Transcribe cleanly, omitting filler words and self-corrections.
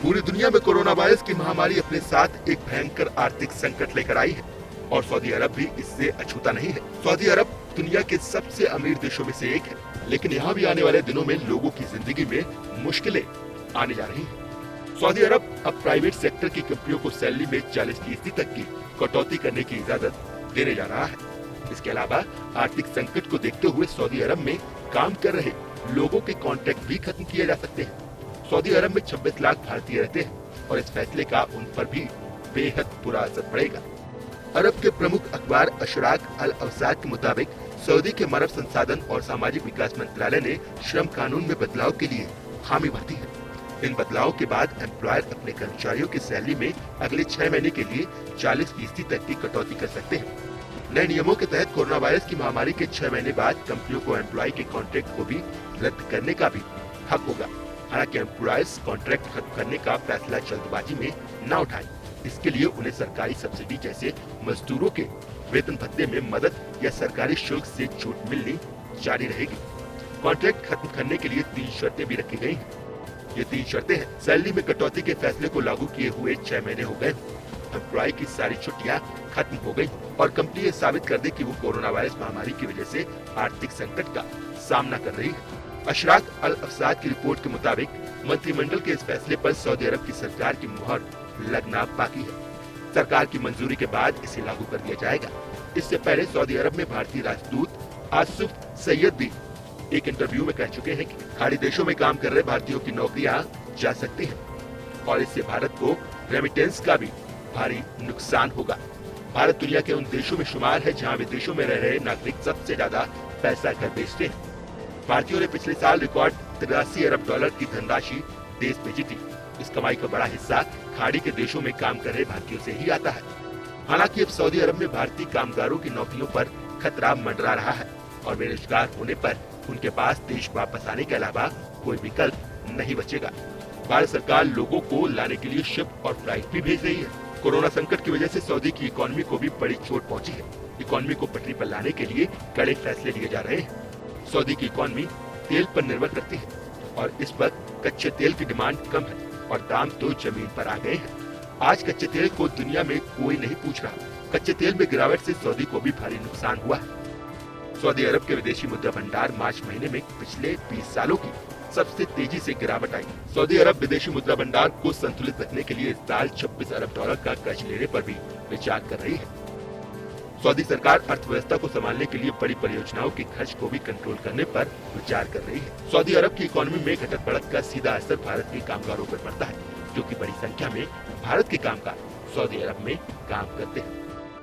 पूरी दुनिया में कोरोना वायरस की महामारी अपने साथ एक भयंकर आर्थिक संकट लेकर आई है और सऊदी अरब भी इससे अछूता नहीं है। सऊदी अरब दुनिया के सबसे अमीर देशों में से एक है, लेकिन यहाँ भी आने वाले दिनों में लोगों की जिंदगी में मुश्किलें आने जा रही हैं। सऊदी अरब अब प्राइवेट सेक्टर की कंपनियों को सैलरी में 40% तक की कटौती करने की इजाजत देने जा रहा है। इसके अलावा आर्थिक संकट को देखते हुए सऊदी अरब में काम कर रहे लोगों के कॉन्ट्रैक्ट भी खत्म किए जा सकते हैं। सऊदी अरब में 26 लाख भारतीय रहते हैं और इस फैसले का उन पर भी बेहद बुरा असर पड़ेगा। अरब के प्रमुख अखबार अशराक अल अवसाद के मुताबिक सऊदी के मानव संसाधन और सामाजिक विकास मंत्रालय ने श्रम कानून में बदलाव के लिए हामी भरती है। इन बदलावों के बाद एम्प्लॉयर अपने कर्मचारियों की सैलरी में अगले 6 महीने के लिए 40% तक की कटौती कर सकते हैं। नए नियमों के तहत कोरोना वायरस की महामारी के 6 महीने बाद कंपनियों को एम्प्लॉय के कॉन्ट्रैक्ट को भी रद्द करने का भी हक होगा। हालांकि एम्प्लॉयर्स कॉन्ट्रैक्ट खत्म करने का फैसला जल्दबाजी में न उठाएं। इसके लिए उन्हें सरकारी सब्सिडी जैसे मजदूरों के वेतन भत्ते में मदद या सरकारी शुल्क से छूट मिलनी जारी रहेगी। कॉन्ट्रैक्ट खत्म करने के लिए 3 शर्तें भी रखी गई हैं। ये 3 शर्तें हैं। सैलरी में कटौती के फैसले को लागू किए हुए 6 महीने हो गए, एम्प्लॉय की सारी छुट्टियां खत्म हो गई और कंपनी ये साबित कर दे कि वो कोरोना वायरस महामारी की वजह से आर्थिक संकट का सामना कर रही है। अशराक अल अफसाद की रिपोर्ट के मुताबिक मंत्रिमंडल के इस फैसले पर सऊदी अरब की सरकार की मुहर लगना बाकी है। सरकार की मंजूरी के बाद इसे लागू कर दिया जाएगा। इससे पहले सऊदी अरब में भारतीय राजदूत आसिफ सैयद भी एक इंटरव्यू में कह चुके हैं कि खाड़ी देशों में काम कर रहे भारतीयों की नौकरियां जा सकती हैं और इससे भारत को रेमिटेंस का भी भारी नुकसान होगा। भारत दुनिया के उन देशों में शुमार है जहां विदेशों में रह रहे नागरिक सबसे ज्यादा पैसा घर भेजते हैं। भारतीयों ने पिछले साल रिकॉर्ड 83 अरब डॉलर की धनराशि देश भेजी थी। इस कमाई का बड़ा हिस्सा खाड़ी के देशों में काम कर रहे भारतीयों से ही आता है। हालांकि अब सऊदी अरब में भारतीय कामगारों की नौकरियों पर खतरा मंडरा रहा है और बेरोजगार होने पर उनके पास देश वापस आने के अलावा कोई विकल्प नहीं बचेगा। भारत सरकार लोगों को लाने के लिए शिप और फ्लाइट भी भेज रही है। कोरोना संकट की वजह से सऊदी की इकोनॉमी को भी बड़ी चोट पहुंची है। इकोनॉमी को पटरी पर लाने के लिए कड़े फैसले लिए जा रहे हैं। सऊदी की इकोनॉमी तेल पर निर्भर करती है और इस पर कच्चे तेल की डिमांड कम है और दाम तो जमीन पर आ गए हैं। आज कच्चे तेल को दुनिया में कोई नहीं पूछ रहा। कच्चे तेल में गिरावट से सऊदी को भी भारी नुकसान हुआ है। सऊदी अरब के विदेशी मुद्रा भंडार मार्च महीने में पिछले 20 सालों की सबसे तेजी से गिरावट आई। सऊदी अरब विदेशी मुद्रा भंडार को संतुलित रखने के लिए इस साल 26 अरब डॉलर का कर्ज लेने पर भी विचार कर रही है। सऊदी सरकार अर्थव्यवस्था को संभालने के लिए बड़ी परियोजनाओं के खर्च को भी कंट्रोल करने पर विचार कर रही है। सऊदी अरब की इकोनॉमी में घटत बढ़त का सीधा असर भारत के कामगारों पर पड़ता है, जो कि बड़ी संख्या में भारत के कामगार सऊदी अरब में काम करते हैं।